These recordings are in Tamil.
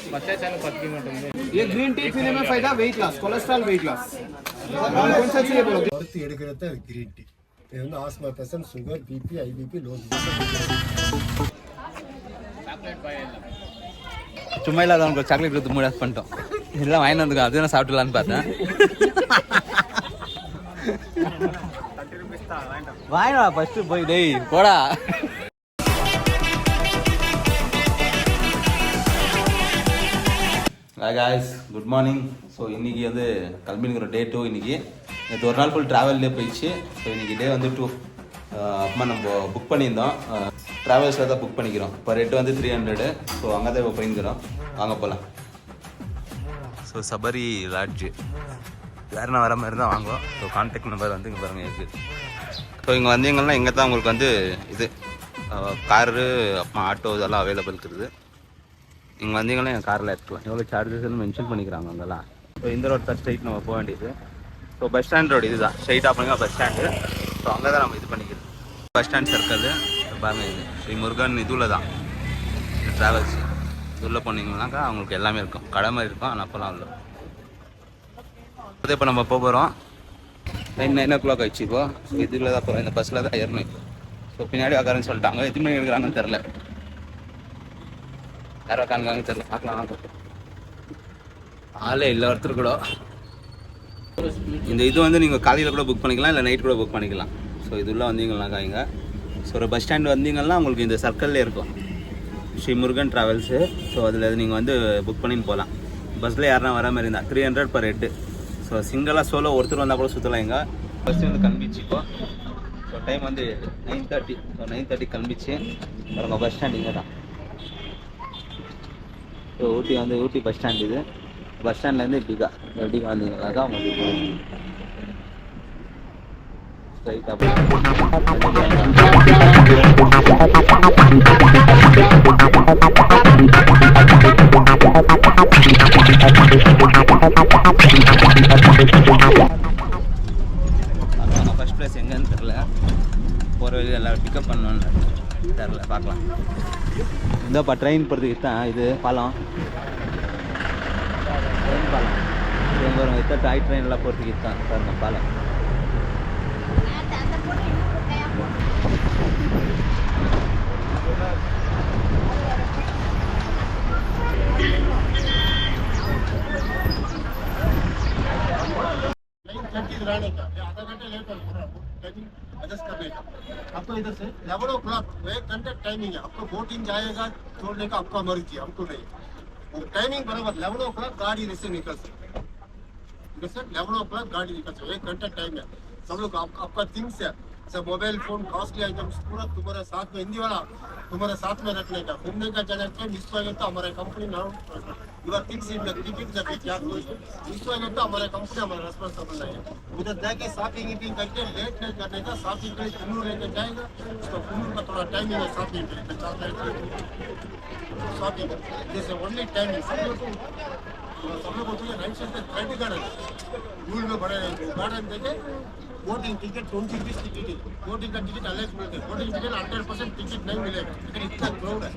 ये ग्रीन टी पीने में फायदा weight loss cholesterol weight loss कौन सा चाहिए बोलोगे ஒருத்தி எடுக்கிறது கிரீன் டீ இது வந்து asthma patient sugar BP high BP low சும்மா இல்லாத அவங்களுக்கு சாக்லேட் கொடுத்து மூட பண்ணிட்டோம் இதெல்லாம் வாங்கி வந்துருக்கோம் அது நான் சாப்பிடலான்னு பார்த்தேன் வாங்கினா ஃபர்ஸ்ட் போய் டேய் போடா காய்ஸ் குட் மார்னிங். ஸோ இன்றைக்கி வந்து கிளம்பினுங்கிற டே 2 இன்றைக்கி. நேற்று ஒரு நாள் ஃபுல் ட்ராவல்லே போயிடுச்சு. ஸோ இன்றைக்கி டே வந்து 2 அப்புறமா நம்ம புக் பண்ணியிருந்தோம். ட்ராவல்ஸில் தான் புக் பண்ணிக்கிறோம். இப்போ ரேட்டு வந்து 300. ஸோ அங்கே தான் இப்போ போயிருக்கிறோம். வாங்க போகலாம். ஸோ சபரி லாட்ஜ் யாருன்னா வர மாதிரி தான் வாங்குவோம். ஸோ கான்டாக்ட் நம்பர் வந்து இங்கே பாருங்கள் இருக்குது. ஸோ இங்கே வந்தீங்கன்னா இங்கே தான் உங்களுக்கு வந்து இது காரு அப்புறம் ஆட்டோ இதெல்லாம் அவைலபிள் இருக்குது. இங்கே வந்தீங்கன்னா என் காரில் எடுத்துக்கலாம். எவ்வளோ சார்ஜஸ்ன்னு மென்ஷன் பண்ணிக்கிறாங்க அங்கெல்லாம். ஸோ இந்த ரோட் தான் ஸ்ட்ரைட் நம்ம போக வேண்டியது. ஸோ பஸ் ஸ்டாண்ட் ரோடு இதுதான் ஸ்ட்ரைட்டாக போனீங்க பஸ் ஸ்டாண்டு. ஸோ அங்கே தான் நம்ம இது பண்ணிக்கிறது. பஸ் ஸ்டாண்ட் சர்க்கிள் பாருங்க. இது ஸ்ரீ முருகன் இதில் தான் ட்ராவல்ஸ் உள்ளே போனீங்கன்னாக்கா அவங்களுக்கு எல்லாமே இருக்கும். கடை மாதிரி இருக்கும். ஆனால் அப்போலாம் இல்லை. அதே இப்போ நம்ம போகிறோம். 9 o'clock ஆயிடுச்சு. இப்போ ஸோ இதில் தான் போகிறோம். இந்த பஸ்ஸில் தான் ஏறணும். ஸோ பின்னாடி உக்காருன்னு சொல்லிட்டாங்க. எத்தனை மணி எடுக்கிறாங்கன்னு தெரில. யாரோ காண்காங்க தெரியல. பார்க்கலாம். ஆளே இல்லை ஒருத்தர் கூட. இந்த இது வந்து நீங்கள் காலையில் கூட புக் பண்ணிக்கலாம், இல்லை நைட் கூட புக் பண்ணிக்கலாம். ஸோ இது உள்ள வந்தீங்கன்னாக்கா இங்கே ஸோ ஒரு பஸ் ஸ்டாண்ட் வந்தீங்கன்னா உங்களுக்கு இந்த சர்க்கிள்லே இருக்கும் ஸ்ரீ முருகன் ட்ராவல்ஸு. ஸோ அதில் நீங்கள் வந்து புக் பண்ணின்னு போகலாம். பஸ்ஸில் யாருனா வர மாதிரி இருந்தால் 300 per head. ஸோ சிங்கிளாக சோலோ ஒருத்தர் வந்தால் கூட சுற்றலாம். இங்கே பஸ் வந்து கிளம்பிச்சிப்போ. ஸோ டைம் வந்து 9:30. ஸோ 9:30 கிளம்பிச்சு. அப்புறம் பஸ் ஸ்டாண்ட் இங்கே தான். ஸோ ஊட்டி வந்து ஊட்டி பஸ் ஸ்டாண்ட். இது பஸ் ஸ்டாண்ட்லேருந்து இப்படிக்கா வந்தீங்கன்னாக்கா உங்களுக்கு ஸ்ட்ரைட்டாக ஃபர்ஸ்ட் ப்ளேஸ் எங்கன்னு தெரில. போகிற வழியில் எல்லோரும் பிக்கப் பண்ணணுன்னு தெரில. பார்க்கலாம். இந்தாப்பா ட்ரெயின் போகிறதுக்கு தான் இது பாலம். ட்ரெயின் பாலம் எங்கே வரும்? எத்தனை டாய் ட்ரெயின்லாம் போகிறதுக்கு தான் பாருங்க பாலம். आपको इधर से 11 o'clock 1 घंटे टाइमिंग है. आपको बोटिंग जाएगा छोड़ने का आपका मर्जी, हमको नहीं. वो टाइमिंग बराबर 11 o'clock गाड़ी से निकल सकते. 11 o'clock गाड़ी निकल सकते. 1 घंटा टाइम है. सब लोग आपका थिंग्स है सब मोबाइल फोन कॉस्टली आइटम्स पूरा तुम्हारे साथ में. हिंदी वाला तुम्हारे साथ में रखने का. घूमने का जाना चाहिए. मिस हो गया तो हमारे कंपनी ना your things in the ticket जब क्या मिस हो गया तो हमारे कंपनी हमारा रेस्पॉन्सिबल नहीं है. उधर जाके शॉपिंग करके लेट नहीं करने का. शॉपिंग के लिए कुल्लू लेके जाएगा. उसका कुल्लू का थोड़ा टाइमिंग है. शॉपिंग के लिए शॉपिंग जैसे ओनली टाइमिंग सब लोग होते हैं. राइट साइड पे थर्ड गार्डन रूल में बड़े गार्डन देखे. बोटिंग टिकट 20 rupees टिकट है. बोटिंग का टिकट अलग मिलता है. बोटिंग टिकट 100% टिकट नहीं मिलेगा. टिकट इतना क्राउड है.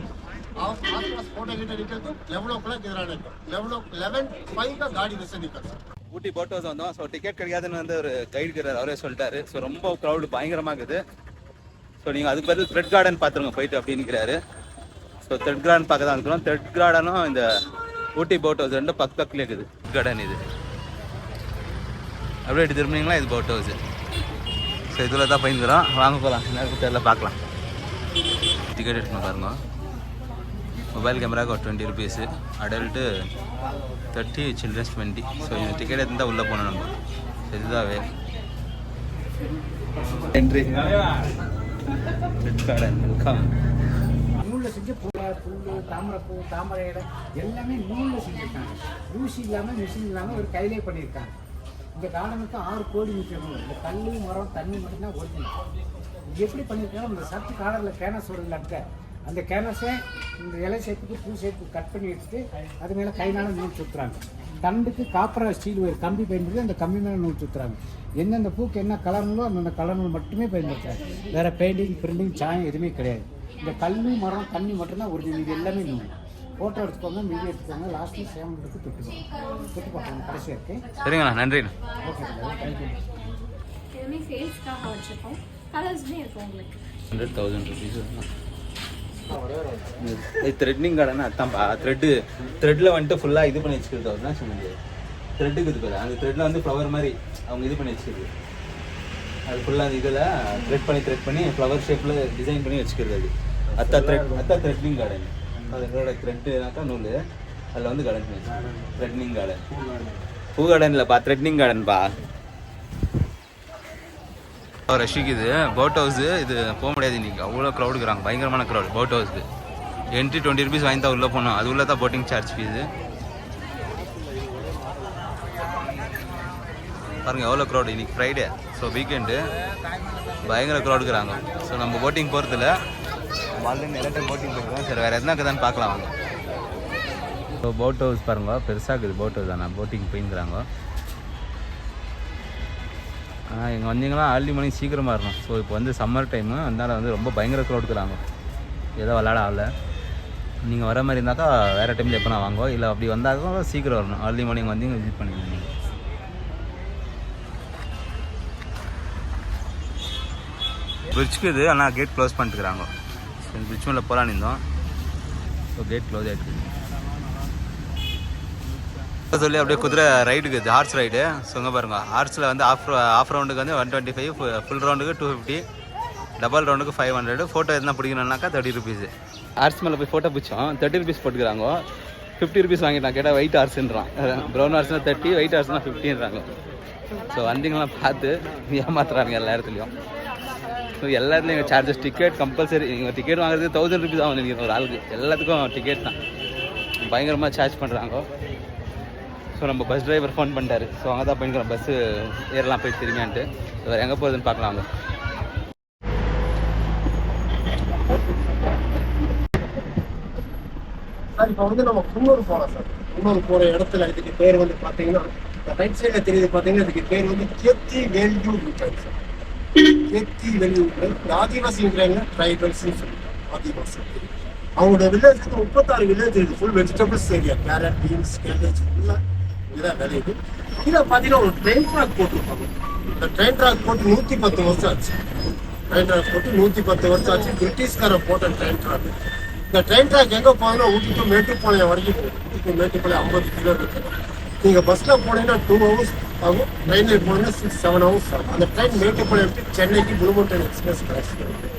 आप आस-पास फोटो गिटर निकल तो 11 o'clock इधर आने का. 11:05 का गाड़ी वैसे निकल सकता. ஊட்டி போட் ஹவுஸ் வந்தோம். ஸோ டிக்கெட் கிடைக்காதுன்னு வந்து ஒரு கைடுக்கிறார். அவரே சொல்லிட்டாரு. ஸோ ரொம்ப க்ரௌடு பயங்கரமாக இருக்குது. ஸோ நீங்கள் அதுக்கு பதில் த்ரெட் கார்டன் பார்த்துருங்க போயிட்டு அப்படின்னுக்கிறாரு. ஸோ த்ரெட் கார்டன் பார்க்க தான் இருக்கிறோம். த்ரெட் கார்டனும் இந்த ஊட்டி போட் ஹவுஸ் ரெண்டும் பக்கத்துலேயே இருக்குது. கார்டன் இது அப்படியே எடுத்து திரும்பினீங்களா இது போட் ஹவுஸு. ஸோ இதில் தான் போயிருக்கிறோம். வாங்க போகலாம். நேரத்துக்கு தெரியல பார்க்கலாம். டிக்கெட் எடுக்கணும் பாருங்க. மொபைல் கேமராவுக்கு ஒரு 20 rupees. Adult 30, childrens 20. ஸோ இந்த டிக்கெட் எடுத்து தான் உள்ளே போகணும் நம்ம. இதுதான் way entry. Red garden welcome. நூலில் செஞ்ச புல் தாமரைப்பூ தாமரை இடம் எல்லாமே நூலில் செஞ்சுருக்காங்க. ஊசி இல்லாமல் மிஷின் இல்லாமல் ஒரு கையிலே பண்ணியிருக்காங்க. இந்த கார்டனுக்கு 6 கோடி நிற்கணும். இந்த கல் மரம் தண்ணி மட்டும்தான் ஒரிஜினல். இது எப்படி பண்ணியிருக்காங்க? இந்த சர்ச் கார்டரில் கேனஸ் வருதுல அந்த கேனஸை இந்த இலை சேர்த்துக்கு பூ சேர்த்து கட் பண்ணி எடுத்துட்டு அது மேலே கைனால நூல் சுற்றுறாங்க. தண்டுக்கு காப்பரா ஸ்டீல் ஒரு கம்பி பயன்படுத்தி அந்த கம்பி மேலே நூல் சுற்றுறாங்க. எந்தெந்த பூக்கு என்ன கலர்னோ அந்தந்த கலர்கள் மட்டுமே பயன்படுத்துறாங்க. வேறு பெயிண்டிங் பிரிண்டிங் சாயம் எதுவுமே கிடையாது. இந்த கல் மரம் தண்ணி மட்டும்தான் ஒரிஜினல். இது எல்லாமே நூல். ஃபோட்டோ எடுத்துக்கோங்க, வீடியோ எடுத்துக்கோங்க, லாஸ்ட்டில் சேவலுக்கு தொட்டு பார்க்கணும் கடைசியாக இருக்குது. சரிங்கண்ணா, நன்றிண்ணா. Okay thank you. இதுவுமே சேல்ஸ்க்காக வச்சுருக்கோம். கலர்ஸ்மே இருக்கும் உங்களுக்கு. 100,000 rupees. இது த்ரெட்னிங் கடைன்னா அதான்ப்பா. த்ரெட்டில் வந்துட்டு ஃபுல்லாக இது பண்ணி வச்சுக்கிறது அவர்னா சொன்னது. த்ரெட்டுக்கு இது பேர். அந்த த்ரெட்டில் வந்து ஃப்ளவர் மாதிரி அவங்க இது பண்ணி வச்சுக்கிறது. அது ஃபுல்லாக அந்த இதில் த்ரெட் பண்ணி ஃப்ளவர் ஷேப்பில் டிசைன் பண்ணி வச்சுக்கிறது. அது அத்தா த்ரெட்னிங் கார்டன். அதோட த்ரெட்டுனாக்கா நூல் அதில் வந்து கார்டன் பண்ணி வச்சு த்ரெட்னிங் கார்டன். பூ கார்டன் இல்லைப்பா, த்ரெட்னிங் கார்டன்ப்பா. ரஷ்க்கு இது போட் ஹவுஸு. இது போக முடியாது இன்றைக்கி, அவ்வளோ க்ரௌடுக்குறாங்க, பயங்கரமான க்ரௌடு. போட் ஹவுஸுக்கு என்ட்ரி 20 rupees வாங்கி தான் உள்ளே போனோம். அது உள்ளே தான் போட்டிங் சார்ஜ் ஃபீஸு. பாருங்கள் எவ்வளோ க்ரௌடு. இன்றைக்கி ஃப்ரைடே, ஸோ வீக்கெண்டு, பயங்கர க்ரௌடுக்குறாங்க. ஸோ நம்ம போட்டிங் போகிறதில்ல, ஆல்ரெடி நிறைய டைம் போட்டிங் போயிருக்கோம். சரி வேறு எதுனா இருக்குதான்னு பார்க்கலாம் வாங்க. ஸோ போட் ஹவுஸ் பாருங்க, பெருசாக இருக்குது போட் ஹவுஸ். ஆனால் போட்டிங் போயிருக்கிறாங்க. இங்கே வந்தீங்கன்னா ஏர்லி மார்னிங் சீக்கிரமாக இருக்கணும். ஸோ இப்போ வந்து சம்மர் டைமு, அதனால் வந்து ரொம்ப பயங்கர க்ரௌடுக்குறாங்க. ஏதோ விளாட ஆகல. நீங்கள் வர மாதிரி இருந்தாக்கா வேறு டைமில் எப்போ நான் வாங்குவோம், இல்லை அப்படி வந்தாக்கா சீக்கிரம் வரணும். ஏர்லி மார்னிங் வந்து விசிட் பண்ணிக்கணும். பிரிட்ஜுக்கு இது, ஆனால் கேட் க்ளோஸ் பண்ணிட்டுருக்குறாங்க. ஸோ இந்த பிரிட்ஜ் மேலே போகலான்னு இருந்தோம். ஸோ கேட் க்ளோஸ் ஆகிடுது சொல்லி அப்படியே குதிரை ரைடுக்கு, ஹார்ஸ் ரைடு. ஸோ இங்கே பாருங்க, ஹார்ஸில் வந்து ஆஃப் ரவுண்டுக்கு வந்து 125, ஃபுல் ரவுண்டுக்கு 250, டபுள் ரவுண்டுக்கு 500. ஃபோட்டோ எதுனா பிடிக்கணுன்னாக்கா 30 rupees. ஹார்ஸ் மேலே போய் ஃபோட்டோ பிடிச்சோம், 30 rupees போட்டுக்கிறாங்க. 50 rupees வாங்கிட்டான். கேட்டால் ஒயிட் ஹார்ஸ்ன்றான். ப்ரௌன் ஹார்ஸ்னால் 30, ஒயிட் ஹார்ஸ்னால் 50ன்றாங்க. ஸோ வந்தீங்களாம் பார்த்து ஏமாத்துறாங்க எல்லா இடத்துலையும். ஸோ எல்லா இடத்துலையும் எங்கள் சார்ஜஸ் டிக்கெட் கம்பல்சரி. நீங்கள் டிக்கெட் வாங்குறது 1000 rupees ஆகும் நினைக்கிறேன் ஒரு ஆளுக்கு. எல்லாத்துக்கும் டிக்கெட் தான், பயங்கரமாக சார்ஜ் பண்ணுறாங்க. ஸோ நம்ம பஸ் டிரைவர் ஃபோன் பண்ணிட்டாரு. ஸோ அங்கே தான் போய்க்கிறோம், பஸ்ஸு ஏறலாம் போய் திரும்பியான்ட்டு. வேறு எங்கே போகுதுன்னு பார்க்கலாம். அவங்க சார் இப்போ வந்து நம்ம குன்னூர் போகலாம் சார். குன்னூர் போகிற இடத்துல இதுக்கு பேர் வந்து பார்த்தீங்கன்னா, ரைட் சைடில் தெரியுது பார்த்தீங்கன்னா, இதுக்கு பேர் வந்து கேத்தி வேல்யூ மிட்டாய் சார். கேத்தி வேல்யூ மிட்டாய் ஆதிவாசிங்கிறாங்க, ட்ரைபல்ஸ்ன்னு சொல்லுவாங்க. ஆதிவாசி அவங்களோட வில்லேஜ் வந்து 36 வில்லேஜ் இருக்குது. Full vegetables area, carrot, beans, cabbage ஃபுல்லாக இதுதான் விளையுது. கீழே பார்த்தீங்கன்னா ஒரு ட்ரெயின் ட்ராக் போட்டுருப்பாங்க. இந்த ட்ரெயின் ட்ராக் போட்டு 110 வருஷம் ஆச்சு. ட்ரெயின் ட்ராக் போட்டு 110 வருஷம் ஆச்சு. பிரிட்டிஷ்கார போட்ட ட்ரெயின் ட்ராக். இந்த ட்ரெயின் ட்ராக் எங்கே போகுதுன்னா ஊட்டி டு மேட்டுப்பாளையம் வரைக்கும் போகும். ஊட்டி டு மேட்டுப்பாளையம் 50 கிலோமீட்டர். நீங்கள் பஸ்ஸில் போனீங்கன்னா 2 hours ஆகும், ட்ரெயினில் போனீங்கன்னா 6-7 hours ஆகும். அந்த ட்ரெயின் மேட்டுப்பாளையம் சென்னைக்கு புளுமோ ட்ரெயின் எக்ஸ்பிரஸ் கிடையாது.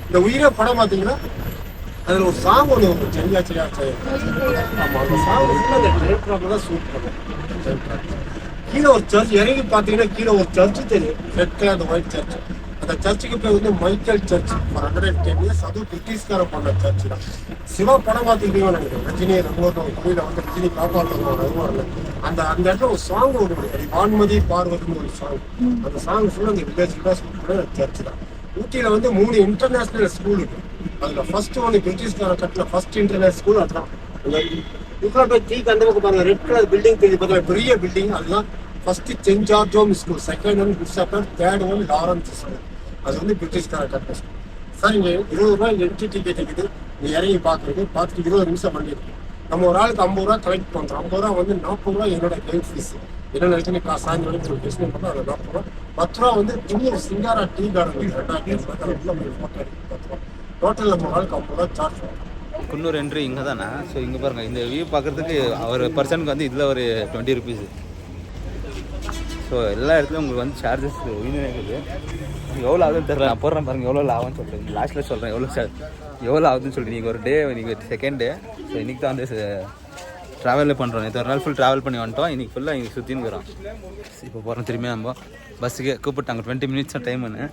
இந்த உயிரை படம் பார்த்தீங்கன்னா அதில் ஒரு சாங் ஒன்று வரும், செரியா செரியா ஆமாம். அந்த சாங் வந்து அந்த ட்ரெயின் ட்ராக்ல தான் ஷூட் பண்ணுவோம். கீழே ஒரு சர்ச் இறங்கி பார்த்தீங்கன்னா கீழே ஒரு சர்ச்சு தெரியும், ரெட் கலர், அந்த ஒயிட் சர்ச். அந்த சர்ச்சுக்கு பேர் வந்து மைக்கேல் சர்ச். ஃபார் 110 years அதுவும் பிரிட்டிஷ்கார பண்ண சர்ச் தான். சிவா படம் பார்த்துக்கிட்டீங்கன்னு நினைக்கிறேன். ரஜினி ரகுவரன் கோயில வந்து ரஜினி காப்பாற்றுவாங்க ரகுவரன். அந்த இடத்துல ஒரு சாங் ஒன்று, வான்மதி பார்வதின்னு ஒரு சாங். அந்த சாங் ஃபுல்லாக அந்த வில்லேஜ் தான் ஷூட் பண்ண சர்ச் தான். ஊட்டியில் வந்து 3 இன்டர்நேஷ்னல் ஸ்கூல் இருக்கு. அதில் ஃபர்ஸ்ட் ஒன்று பிரிட்டிஷ்கார கட்டின ஃபர்ஸ்ட் இன்டர்நேஷனல் ஸ்கூல் அதுதான். டீக்கு அந்த பக்கம் பாருங்க, ரெட் கலர் பில்டிங் தெரியுது பார்த்தா, பெரிய பில்டிங். அதுதான் first saint George home school. Second one Bishop's, third one Lawrence school. அது வந்து பிரிட்டிஷ்கார கட்டின ஸ்கூல். சார் இங்கே 20 ரூபாய் என்ட்ரி டிக்கெட் இருக்குது. நீங்கள் இறங்கி பார்க்குறது, பார்த்துட்டு 20 நிமிஷம் பண்ணிருக்கு. நம்ம ஒரு ஆளுக்கு 50 ரூபா கலெக்ட் பண்ணுறோம். 50 ரூபா வந்து 40 ரூபா என்னோட கைட் ஃபீஸ். என்ன நினைச்சு சாயந்தரம் வரைக்கும் ஒரு பிஸ்னஸ் பண்ணால் அது 40 ரூபா. 10 ரூபா வந்து இன்னொரு சிங்காரா டீ கார்டன் 2 ஃபோட்டோ எடுத்து 10 ரூபா. டோட்டல் நம்ம ஆளுக்கு 50 ரூபா சார்ஜ் பண்ணுறோம். குன்னூர் என்ட்ரி இங்கே தானே. ஸோ இங்கே பாருங்கள், இந்த வியூ பார்க்குறதுக்கு ஒரு பர்சனுக்கு வந்து இதில் ஒரு 20 rupees. ஸோ எல்லா இடத்துலையும் உங்களுக்கு வந்து சார்ஜஸ் உயிர் இருக்குது. எவ்வளோ ஆகுதுன்னு தெரியல, நான் போடுறேன் பாருங்கள் எவ்வளோ ஆகும்னு சொல்கிறேன். லாஸ்ட்டில் சொல்கிறேன் எவ்வளோ ஆகுதுன்னு சொல்லிட்டு. நீங்கள் ஒரு டே, நீங்கள் செகண்ட் டே. ஸோ இன்றைக்கி தான் வந்து ட்ராவலில் பண்ணுறோம். நேற்று ஒரு நாள் ஃபுல் ட்ராவல் பண்ணி வந்துட்டோம். இன்றைக்கி ஃபுல்லாக இங்கே சுற்றின்னு போகிறோம். இப்போ போகிறோம் திரும்பி நம்ம பஸ்ஸுக்கு கூப்பிட்டாங்க. 20 minutes தான் டைமுன்னு.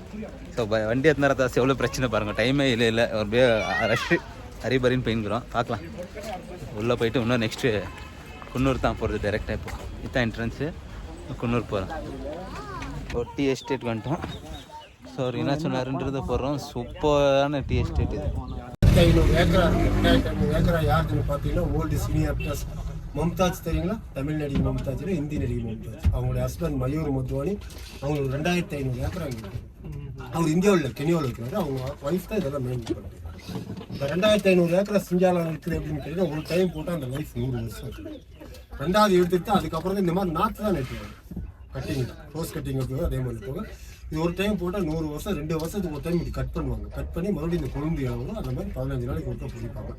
ஸோ வண்டி எத்தனை நேரத்தாச்சு எவ்வளோ பிரச்சனை பாருங்கள். டைமே இல்லை ஒரு ரஷ்ஷு ஹரிபரின்னு போயின்னுக்குறோம். பார்க்கலாம் உள்ளே போயிட்டு இன்னும் நெக்ஸ்ட்டு குன்னூர் தான் போகிறது டேரெக்டாக. இப்போ இதுதான் என்ட்ரன்ஸு, குன்னூர் போகிறோம். ஒரு டீ எஸ்டேட் வந்துட்டோம். ஸோ அவர் என்ன சொன்னாருன்றதை போடுறோம். சூப்பரான டீ எஸ்டேட் இது. 500 ஏக்கரா இருக்கு. 2500 ஏக்கரா யாருன்னு பார்த்தீங்கன்னா ஓல்டு சீனியர் ப்ளஸ் மம்தாஜ் தெரியுங்களா? தமிழ் நடிகை மம்தாஜ், இந்தி நடிகை மம்தாஜ். அவங்களுடைய ஹஸ்பண்ட் மயூர் மத்வானி. அவங்களுக்கு 2500 ஏக்கரா இருக்கு. அவர் இந்தியாவில் கெனியாவில் இருக்கிறாரு. அவங்க ஒய்ஃப் தான் இதெல்லாம் மெயின்டைன் பண்ணுறாங்க. இந்த 2500 ஏக்கரை சிஞ்சாலம் இருக்குது அப்படின்னு கேட்டீங்கன்னா ஒரு டைம் போட்டால் அந்த லைஃப் 100 வருஷம் இருக்கும். ரெண்டாவது எடுத்துட்டு அதுக்கப்புறம் இந்த மாதிரி நாற்று தான் நட்டுவாங்க. கட்டிங் ரோஸ் கட்டிங் வைப்போம் அதே மாதிரி போக இது ஒரு டைம் போட்டால் 100 வருஷம் 2 வருஷத்துக்கு ஒரு டைம் இது கட் பண்ணுவாங்க. கட் பண்ணி மறுபடியும் இந்த கொழுந்து இளவும் அந்த மாதிரி 15 நாளைக்கு ஒருக்க பிடிப்பாங்க.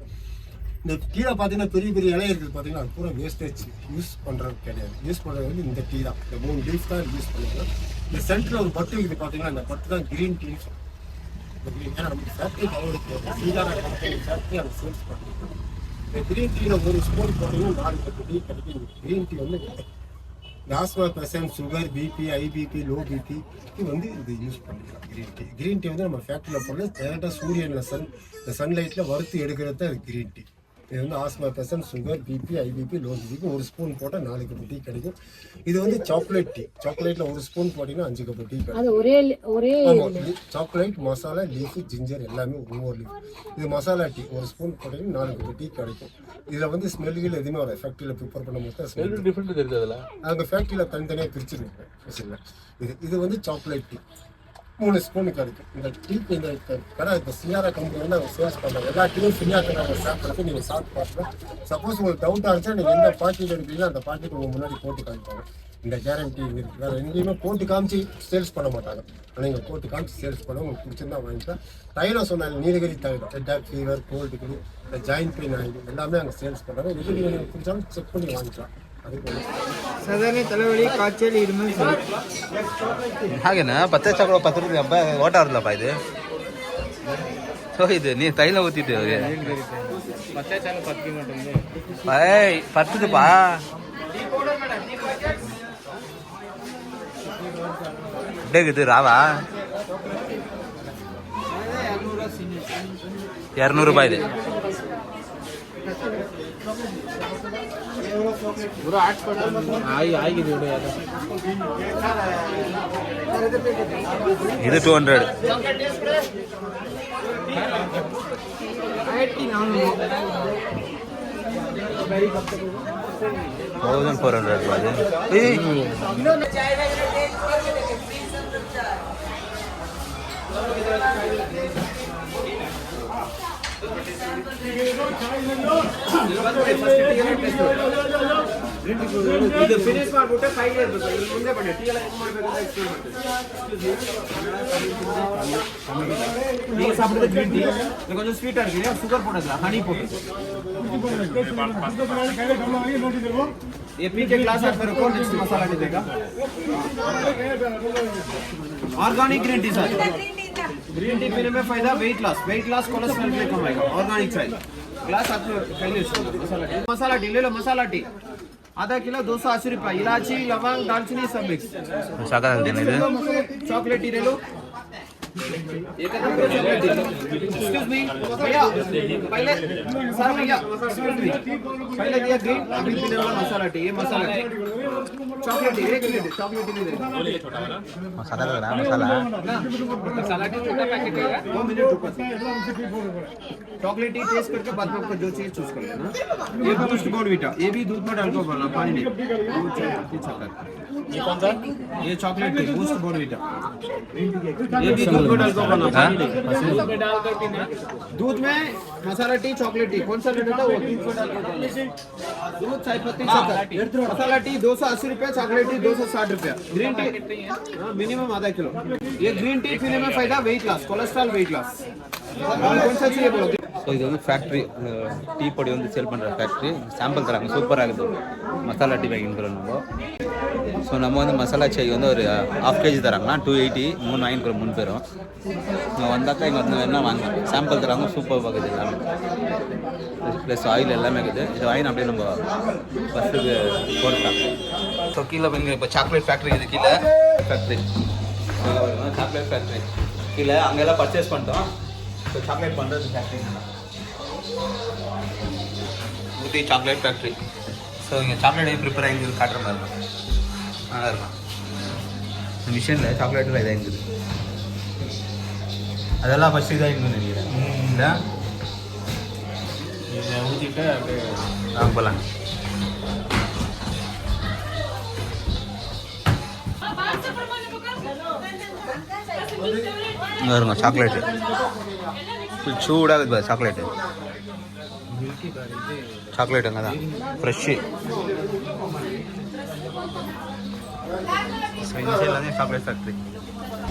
இந்த கீழே பார்த்தீங்கன்னா பெரிய பெரிய இலை இருக்குது பார்த்தீங்கன்னா அது பூரா வேஸ்டேஜ் யூஸ் பண்ணுறது கிடையாது. யூஸ் பண்ணுறது வந்து இந்த டீ தான். இந்த 3 லீஃப் தான் யூஸ் பண்ணிக்கலாம். இந்த சென்டரில் ஒரு பட்டு இருக்குது பார்த்தீங்கன்னா அந்த பட்டு தான் கிரீன் டீ. ஏன்னா நமக்கு ஃபேக்ட்ரி கவர்மெண்ட் சீதாரா கம்பெனி ஃபேக்ட்ரி அதை சேல்ஸ் பண்ணிருக்கோம். இந்த கிரீன் டீயில் ஒரு ஸ்பூன் பார்த்தீங்கன்னா 4 கட்டு டீ கிடைக்கும். கிரீன் டீ வந்து asthma patient sugar BP high BP low BP இது வந்து இது யூஸ் பண்ணிக்கலாம். கிரீன் டீ வந்து நம்ம ஃபேக்ட்ரியில் போடுறது டேரெக்டாக சூரியனில் இந்த சன்லைட்டில் வறுத்து எடுக்கிறது தான் அது கிரீன் டீ. இது வந்து asthma patient sugar BP high BP low பிபிக்கு ஒரு ஸ்பூன் போட்டால் 4 கப்பு டீ கிடைக்கும். இது வந்து சாக்லேட் டீ. சாக்லேட்டில் ஒரு ஸ்பூன் போட்டிங்கன்னா 5 கப்பு டீ கிடைக்கும். ஆமாம், சாக்லேட் மசாலா லீஃபு ஜிஞ்சர் எல்லாமே ஒவ்வொரு லீஃப். இது மசாலா டீ ஒரு ஸ்பூன் போட்டிங்கன்னா 4 கப்பு டீ கிடைக்கும். இதில் வந்து ஸ்மெல்லுகள் எதுவுமே வராது. ஃபேக்ட்ரியில் ப்ரிப்பேர் பண்ண மட்டும் ஸ்மெல் டிஃப்ரெண்ட் தெரியுது அதில். அந்த ஃபேக்ட்ரியில் தனித்தனியாக பிரிச்சுருங்க. இது வந்து சாக்லேட் டீ 3 ஸ்பூன் கிடைக்கும். இந்த டீக்கு இந்த கடை இந்த சியாரா கம்பெனி வந்து அவங்க சேல்ஸ் பண்ணுறாங்க. எல்லா டீயும் ஃப்ரீயாக தராங்க. சாப்பிட்றது நீங்கள் சாப்பிட்டு பார்க்கலாம். சப்போஸ் உங்களுக்கு டவுட்டாக இருந்துச்சா நீங்கள் எந்த பாக்கெட் எடுக்கிறீங்களோ அந்த பாக்கெட் உங்கள் முன்னாடி போட்டு காமிப்பாங்க. இந்த கேரண்டி இருக்குது. வேறு எங்கேயுமே போட்டு காமிச்சு சேல்ஸ் பண்ண மாட்டாங்க. ஆனால் இங்கே போட்டு காமிச்சு சேல்ஸ் பண்ண உங்களுக்கு பிடிச்சிருந்தா வாங்கிக்கலாம். தைலம் சொன்னாங்க நீலகிரி தைலம் ஹெட்டாக் ஃபீவர் கோல்டுக்கு இந்த ஜாயின்ட் பெயின் ஆகிடும் எல்லாமே அங்கே சேல்ஸ் பண்ணுறாங்க. எது நீங்கள் பிடிச்சாலும் செக் பண்ணி வாங்கிக்கலாம். ಸಾಧಾರಣ ತಲೆವಲಿ ಕಾಚಲಿ ಇರುಮಲ್ ಹಾಗೇನಾ ಪತ್ತೆ ಚಕ್ರ 10 ರೂಪಾಯಿ ಹಬ್ಬ ಓಟ ಆರ್ಲಪ್ಪ ಇದು. ಸೊ ಇದು ನೀ ತೈಲ ಓದ್ತಿದ್ದೆ ಅವ್ರಿಗೆ ಪತ್ತೆ ಚಾಲು 10 ಮಾಟಂದು ಏಯ್ 10 ಪಾ ಡೇಗಿದು ರಾವಾ 200 ರೂಪಾಯಿ ಇದೆ. पूरा 8 आएगी वीडियो यार. ಇದು 200 1400 ಅದು. ಇದು ಫಿನಿಶ್ ಮಾಡ್ಬಿಟ್ಟು 5 ಇರಬೇಕು. ಇಲ್ಲಿ ಮುಂದೆ ಬನ್ನಿ. ಟೀ ಎಲ್ಲ ಹೆಂಗ್ ಮಾಡಬೇಕು ಅಂತ ಎಕ್ಸ್ಪ್ಲೇನ್ ಮಾಡ್ತೀನಿ. ಈಗ ಸಾப்பிடுறது ಗ್ರೀನ್ ಟೀ கொஞ்சம் ஸ்வீட்டா இருக்கு. சுகர் போடுறதுல ஹனி போட்டு ये पी के ग्लास आप मेरे को नेक्स्ट मसाला नहीं देगा. Organic green tea sir. Green tea पीने में फायदा वेट लॉस कोलेस्ट्रॉल भी कम आएगा. ऑर्गेनिक चाहिए ग्लास आप पहले मसाला टी ले लो. मसाला टी आधा किलो 280 रुपये. इलायची लवंग दालचीनी सब मिक्स. चॉकलेट टी ले लो. एक्सक्यूज मी भैया पहले सर भैया एक्सक्यूज मी पहले दिया ग्रीन अभी पीने वाला मसाला टी. ये masala tea chocolate tea 1 minute chocolate tea नहीं देगा. मसाला लगा मसाला टी छोटा पैकेट है 2 मिनट ऊपर. चॉकलेट टी टेस्ट करके बाद में आपको जो चीज चूज कर लेना. ये बूस्ट बॉर्नवीटा ये भी दूध में डाल के बनाना पानी नहीं. ये कौन सा? ये चॉकलेट टी बूस्ट बॉर्नवीटा ये भी दूध में डाल के बनाना पानी नहीं. दूध में मसाला टी चॉकलेट टी कौन सा लेना था वो दूध में डाल के दूध चाय पत्ती शक्कर. मसाला टी 280 रुपये. चॉकलेट टी 260 रुपये. ग्रीन टी मिनिमम आधा किलो. ये ग्रीन टी पीने में फायदा weight loss cholesterol weight loss. कौन सा चाहिए बोलो. ஸோ இது வந்து ஃபேக்ட்ரி டீ பொடி வந்து சேல் பண்ணுற ஃபேக்ட்ரி. சாம்பிள் தராங்க சூப்பராக இருக்குது. மசாலா டீ வாங்கிக்கிறோம் நம்ம. ஸோ நம்ம வந்து மசாலா சாய் வந்து ஒரு 1/2 kg தராங்கன்னா 280 3 வாங்கிக்கிறோம் 3 பேரும். இங்கே வந்தாக்கா இங்கே வந்து என்ன வாங்க சாம்பிள் தராங்க. சூப்பர் பார்க்குது எல்லாமே ப்ளஸ் ஆயில் எல்லாமே இருக்குது. இது வாங்கி அப்படியே நம்ம பஸ்ஸுக்கு போட்டுட்டாங்க. ஸோ கீழே இங்கே இப்போ சாக்லேட் ஃபேக்ட்ரி இது கீழே ஃபேக்ட்ரி சாக்லேட் ஃபேக்ட்ரி கீழே அங்கெல்லாம் பர்ச்சேஸ் பண்ணிட்டோம். ஸோ சாக்லேட் பண்ணுறது ஃபேக்ட்ரி ஊட்டி சாக்லேட் ஃபேக்ட்ரி. ஸோ இங்கே சாக்லேட் எப்படி ப்ரிப்பேர் ஆகி காட்டுற மாதிரி இருக்கும். நல்லா இருக்கும். இந்த மிஷினில் சாக்லேட்டில் இதாக இருக்குது. அதெல்லாம் ஃபஸ்ட்டு இதாக இருக்குன்னு நினைக்கிறேன். இல்லை இதை ஊற்றிட்டு அப்படியே போகலாம். இங்கே வருங்க சாக்லேட்டு ஃபுல் சூடாக இருக்குது சாக்லேட்டு. மில்கி பார் இது சாக்லேட் அங்கே தான் ஃப்ரெஷ்ஷு. ஸோ இந்த சைட்லேருந்து சாக்லேட் ஃபேக்ட்ரி.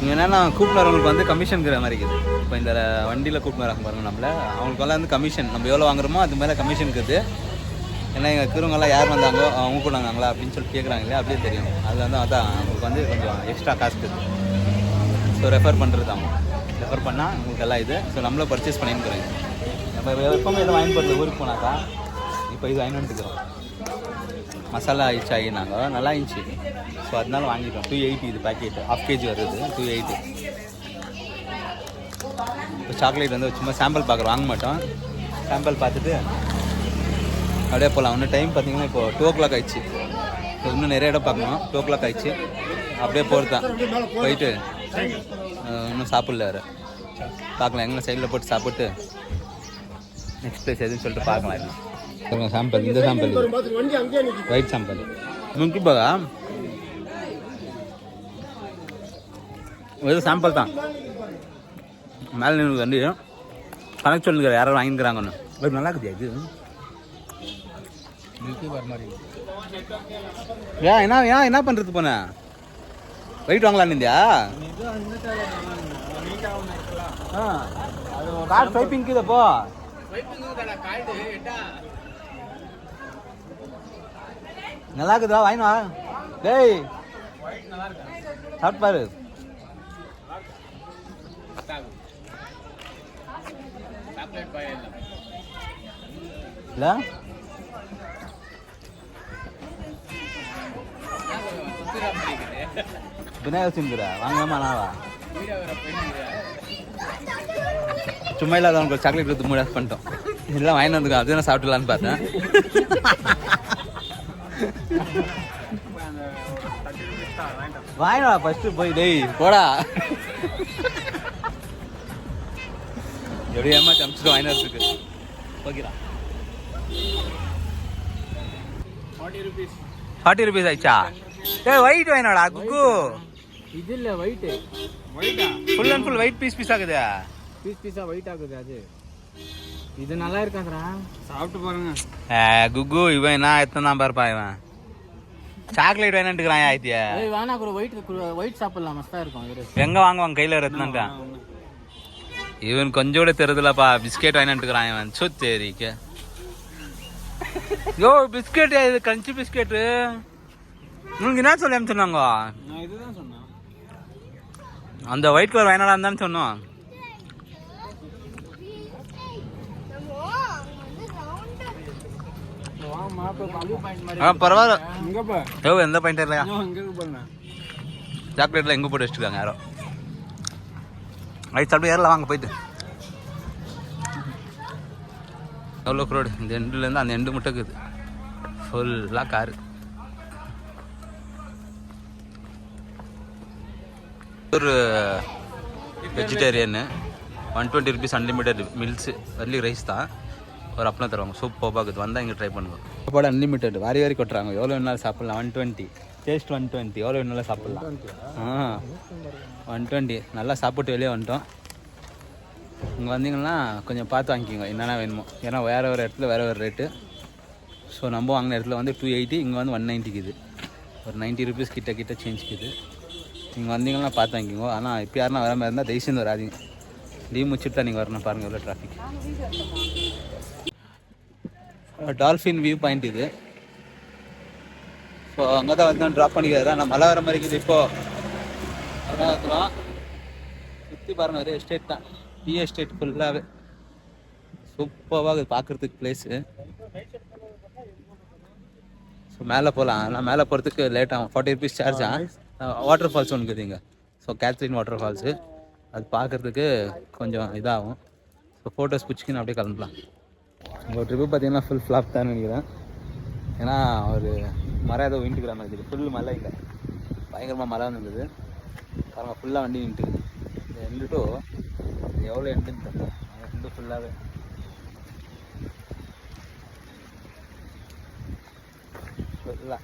இங்கே என்னென்னா கூப்பிட்றவங்களுக்கு வந்து கமிஷனுங்கிற மாதிரி இருக்குது. இப்போ இந்த வண்டியில் கூப்பிட்றாங்க பாருங்க நம்மள, அவங்களுக்கு எல்லாம் வந்து கமிஷன் நம்ம எவ்வளோ வாங்குறோமோ அது மேலே கமிஷன் இருக்குது. ஏன்னா எங்கள் இருக்கிறவங்கெல்லாம் யார் வந்தாங்களோ அவங்க கூட வந்தாங்களா அப்படின்னு சொல்லிட்டு கேட்குறாங்க இல்லையா, அப்படியே தெரியும். அதில் வந்து அதான் அவங்களுக்கு வந்து கொஞ்சம் எக்ஸ்ட்ரா காசு இருக்குது. ஸோ ரெஃபர் பண்ணுறது அவங்க ரெஃபர் பண்ணால் உங்களுக்கு எல்லாம் இது. ஸோ நம்மளும் பர்ச்சேஸ் பண்ணிக்கிறோங்க. நம்ம எப்பவுமே எதுவும் வாங்கி போகிறது ஊருக்கு போனாக்கா இப்போ இது வாங்கி வந்துக்கிறோம். மசாலா ஆயிடுச்சு ஆகினாங்க நல்லா இருந்துச்சு. ஸோ அதனால வாங்கிட்டோம். 280 இது பேக்கெட், ½ kg வருது 280. இப்போ சாக்லேட் வந்து சும்மா சாம்பிள் பார்க்குறோம், வாங்க மாட்டோம். சாம்பிள் பார்த்துட்டு அப்படியே போகலாம். இன்னும் டைம் பார்த்தீங்கன்னா இப்போ 2 o'clock ஆயிடுச்சு. இப்போ இன்னும் நிறைய இடம் பார்க்கணும். 2 o'clock ஆயிடுச்சு. அப்படியே போகிறது தான். போயிட்டு இன்னும் சாப்பிடல வேறு பார்க்கலாம். எங்கே சைடில் போட்டு சாப்பிட்டு நெக்ஸ்ட் பிளேஸ் எதுன்னு சொல்லிட்டு பார்க்கலாம். சாம்பிள் இந்த சாம்பிள் ஒயிட் சாம்பிள் முக்கி போகா வெறும் சாம்பிள் தான். மேலே நின்று வண்டி கணக்கு சொல்லுங்கிற யாராவது வாங்கிக்கிறாங்கன்னு. வெறும் நல்லா இருக்குது இது. மில்கி பார் மாதிரி என்ன பண்ணுறது போனேன் வெயிட் வாங்கலான்னு இருந்தியா? கார்டு ஸ்வைப்பிங் இதப்போ நல்லா இருக்குதா வாங்கினா? டேய் சாப்பிட்டு பாரு. இல்லை விநாயகர் சிந்துரா வாங்கலாமா நாவா? சும்மா இல்லாதவங்களுக்கு சாக்லேட் கொடுத்து மூட பண்ணிட்டோம். இதெல்லாம் வாங்கிட்டு வந்துருக்கோம். அது நான் சாப்பிட்டுலான்னு பார்த்தேன். வாங்கினா ஃபர்ஸ்ட் போய் டேய் போடா எப்படி ஏமா சமைச்சிட்டு வாங்கினதுக்கு ஓகேடா. 40 rupees ஆயிடுச்சா? டேய் ஒயிட் வாங்கினாடா குக்கு. இது இல்லை ஒயிட்டு ஒயிட்டா full and full white piece ஆகுது. பீஸா ஒயிட் ஆகுது. அது இது நல்லா இருக்காதுடா, சாப்பிட்டு பாருங்க. குக்கு இவன் என்ன எத்தனை தான் பாருப்பா இவன் சாக்லேட் வேணுன்ட்டுக்கிறான். ஆயித்தியா வேணா கூட ஒயிட் சாப்பிடலாம், மஸ்தா இருக்கும். எங்க வாங்குவாங்க கையில ரத்னான்ட்டான். இவன் கொஞ்சோட தெரியுதுலப்பா பிஸ்கெட் வாங்கிட்டுக்கிறான் இவன். சுத்தேரிக்க யோ பிஸ்கெட் இது கஞ்சி பிஸ்கெட்டு. உங்களுக்கு என்ன சொல்லி சொன்னாங்க? நான் இதுதான் சொன்னேன். அந்த ஒயிட் கலர் வாங்கினாலும் தானே சொன்னோம். பரவாயில்ல எந்த பாயிண்ட் இல்லையா? சாக்லேட்ல எங்க போட்டு வச்சுருக்காங்க யாரோ. ரைட் சாப்பிட்டு ஏறலாம் வாங்க போயிட்டு. எவ்வளோ க்ரோடு இந்த எண்டுலேருந்து அந்த எண்டு மட்டும் இருக்குது. ஃபுல்லாக காரு. ஒரு vegetarian 120 rupees unlimited mills Warli rice தான். ஒரு அப்பளம் தருவாங்க. சூப்பராக இருக்குது. வந்தால் இங்கே ட்ரை பண்ணுவோம். சாப்பாடு அன்லிமிட்டட் வாரி வாரி கொட்டுறாங்க. எவ்வளோ வேணாலும் சாப்பிட்லாம். 120 டேஸ்ட் 120 எவ்வளோ வேணாலும் சாப்பிட்லாம். 120 நல்லா சாப்பிட்டு வெளியே வந்துட்டோம். இங்கே வந்தீங்கன்னா கொஞ்சம் பார்த்து வாங்கிக்கோங்க என்னென்ன வேணுமோ. ஏன்னா வேறு ஒரு இடத்துல வேறு ஒரு ரேட்டு. ஸோ நம்ம வாங்கின இடத்துல வந்து 280, இங்கே வந்து 190 இது. ஒரு 90 rupees கிட்ட சேஞ்சுக்குது. நீங்கள் வந்தீங்கன்னா பார்த்து வாங்கிக்கோங்க. ஆனால் இப்போ யாருன்னா வர மாதிரி இருந்தால் தயவுசெய்து வராதிங்க. லீவ் முடிச்சுட்டு தான் நீங்கள் வரணும். பாருங்கள் எவ்வளோ டிராஃபிக். டால்ஃபின் வியூ பாயிண்ட் இது. ஸோ அங்கே தான் வந்து ட்ராப் பண்ணிக்கிறதா. நான் மழை வர மாதிரி இருக்குது இப்போது. அதான் இருக்கிறோம். சுற்றி பாருங்கள் ஒரே எஸ்டேட் தான். டீ எஸ்டேட் ஃபுல்லாகவே சூப்பராக இருக்குது பார்க்குறதுக்கு பிளேஸு. ஸோ மேலே போகலாம். ஆனால் மேலே போகிறதுக்கு லேட் ஆகும். 40 rupees சார்ஜ் ஆகும். வாட்டர் ஃபால்ஸ் ஒன்று இருக்குது இங்கே. So Catherine water falls. அது பார்க்குறதுக்கு கொஞ்சம் இதாகும். ஸோ ஃபோட்டோஸ் பிடிச்சிக்கின்னு அப்படியே கிளம்பலாம். உங்கள் ட்ரிப்பு பார்த்தீங்கன்னா ஃபுல் ஃப்ளாப் தான் நினைக்கிறேன். ஏன்னா ஒரு மரம் ஏதோ விண்டுக்கிற மாதிரி இருக்குது. ஃபுல் மழை இல்லை, பயங்கரமாக மழை வந்துருந்தது. பாருங்கள் ஃபுல்லாக வண்டி நின்றுக்குது. இந்த எண்டுட்டோ எவ்வளோ எண்டுன்னு தெரியல. அந்த எண்டு ஃபுல்லாகவே ஃபுல்லாக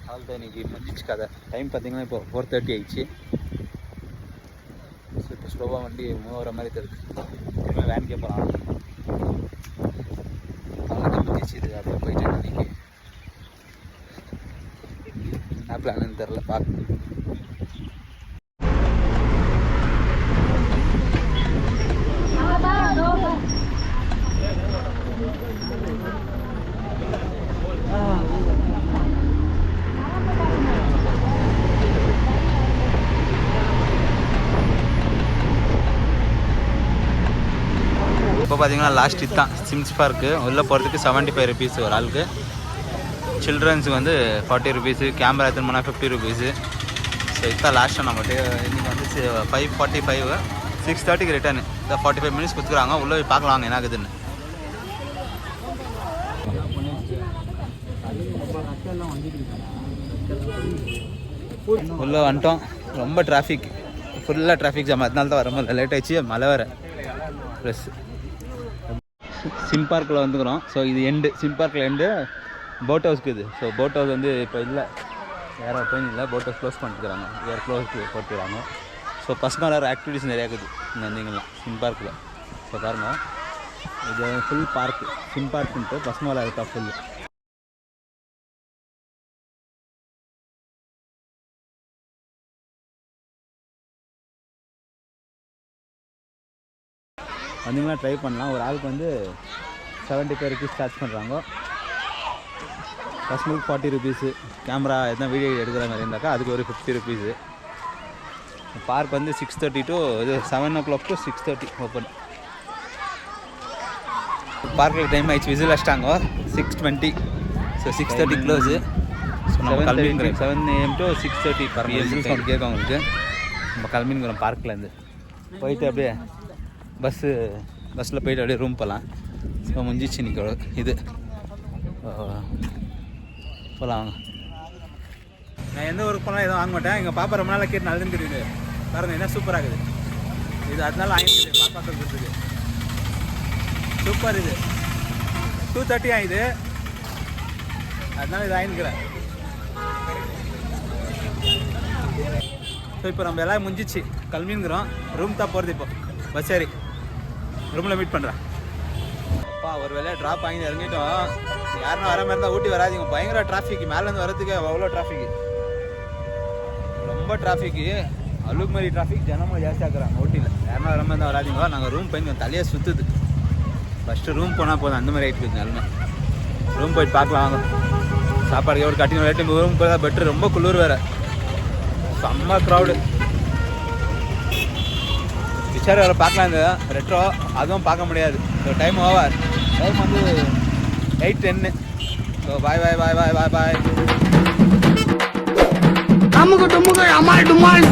அவ்வளோதான். இன்றைக்கி முடிஞ்சிச்சு கதை. டைம் பார்த்தீங்கன்னா இப்போ 4:30 ஆயிடுச்சு. ஸோ இப்போ ஸ்லோவாக வண்டி மூவ் ஆகிற மாதிரி தெரியுது. இனிமேல் வேன்கே போகலாம். அவ்வளோதான் முடிச்சு. இது அப்படியே போயிட்டு இன்னைக்கு என்ன பிளான்னு தெரில, பார்க்க. இப்போ பார்த்தீங்கன்னா லாஸ்ட் இதுதான் சிம்ஸ் பார்க்கு. உள்ளே போகிறதுக்கு 75 ருபீஸ் ஒரு ஆளுக்கு. சில்ட்ரன்ஸுக்கு வந்து 40 ருபீஸு. கேமரா எடுத்துன்னு போனால் 50 ருபீஸு. ஸோ இதுதான் லாஸ்ட்டாக நம்மகிட்ட இன்றைக்கி வந்து 5:45 6:30க்கு ரிட்டர்னு. இதை 45 மினிட்ஸ் கொடுத்துக்குறாங்க. உள்ளே போய் பார்க்கலாம் வாங்க என்ன ஆகுதுன்னு. உள்ளே வந்துட்டோம். ரொம்ப டிராஃபிக், ஃபுல்லாக டிராஃபிக் ஜாம். அதனால தான் வரும்போது லேட் ஆகிடுச்சு, மழை வேறு. ப்ளஸ் சிம் பார்க்கில் வந்துக்கிறோம். ஸோ இது எண்டு, சிம் பார்க்கில் எண்டு. போட் ஹவுஸ்க்கு இது. ஸோ போட் ஹவுஸ் வந்து இப்போ இல்லை, வேறு போய் இல்லை. போட் ஹவுஸ் க்ளோஸ் பண்ணிட்டுருக்காங்க, வேறு க்ளோஸ் போட்டுக்கிறாங்க. ஸோ பசங்க வேறு ஆக்டிவிட்டிஸ் நிறையா இருக்குது இங்கே வந்தீங்கன்னா சிம் பார்க்கில். ஸோ பாருங்கள், இது ஃபுல் பார்க்கு, சிம் பார்க்குன்ட்டு பசங்க விளையாடுறா ஃபுல்லு. வந்தீங்கன்னா ட்ரை பண்ணலாம். ஒரு ஆளுக்கு வந்து 75 ருபீஸ் சார்ஜ் பண்ணுறாங்க. பசங்களுக்கு 40 ருபீஸு. கேமரா எதனா வீடியோ எடுக்கிற மாதிரி இருந்தாக்கா அதுக்கு ஒரு 50 ருபீஸு. பார்க் வந்து 6:30 to இது 7 o'clock to 6:30 ஓப்பன். பார்க்கில் டைம் ஆகிடுச்சு, விசில் வச்சிட்டாங்க 6:20. So 6:30 close. ஸோ நம்ம கிளம்பிங்கிறோம் 7 AM to 6:30 விசில் சவுண்ட் கேட்கும் அவங்களுக்கு. நம்ம கிளம்பிங்கிறோம் பார்க்லேருந்து. போயிட்டு அப்படியே பஸ்ஸில் போயிட்டு அப்படியே ரூம் போகலாம். ஸோ முடிஞ்சிச்சு இன்னைக்கு இது. போகலாம் வாங்க. நான் எந்த ஊருக்கு போனாலும் எதுவும் வாங்க மாட்டேன். எங்கள் பாப்பா ரொம்ப நாளாக கேட்டு நல்லதுன்னு தெரியுது. பாருங்கள் என்ன சூப்பராக இருக்குது இது. அதனால வாங்கிக்குது பாப்பா கொடுத்துருக்கு. சூப்பர் இது. 2:30 ஆகுது, அதனால இது வாங்கிக்கிறேன். ஸோ இப்போ நம்ம எல்லாம் முடிஞ்சிச்சு, கிளம்பிங்கிறோம். ரூம் தான் போகிறது இப்போ. பஸ் சரி, ரூமில் மீட் பண்ணுறேன். அப்பா ஒரு வேலையாக ட்ராப் வாங்கி இறங்கிட்டோம். யாருன்னா வர மாதிரி இருந்தால் ஊட்டி வராதிங்க, பயங்கர டிராஃபிக். மேலேருந்து வரதுக்கு அவ்வளோ டிராஃபிக்கு, ரொம்ப டிராஃபிக்கு. அழுக்கு மாதிரி டிராஃபிக், ஜனமும் ஜாஸ்தி ஆக்குறாங்க ஊட்டியில். யாருன்னா வர மாதிரி இருந்தால் வராதிங்க. நாங்கள் ரூம் போய் தலையே சுற்றுது. ஃபஸ்ட்டு ரூம் போனால் போதும், அந்த மாதிரி ஆகிட்டு நிலமை. ரூம் போயிட்டு பார்க்கலாம் வாங்க. சாப்பாடு ஒரு கட்டிங் ரேட்டு ரூம் போய் தான் பெட்ரு. ரொம்ப குளிர் வேறு, செம்ம க்ரௌடு. பிக்சர் வேறு பார்க்கலாம், இந்த ரெட்ரோ அதுவும் பார்க்க முடியாது. So time over. டைம் வந்து 8:10. ஸோ பாய் பாய் பாய் பாய் பாய் பாய். அம்முக்கு டும்முக்கு அம்மா டும்மாள்.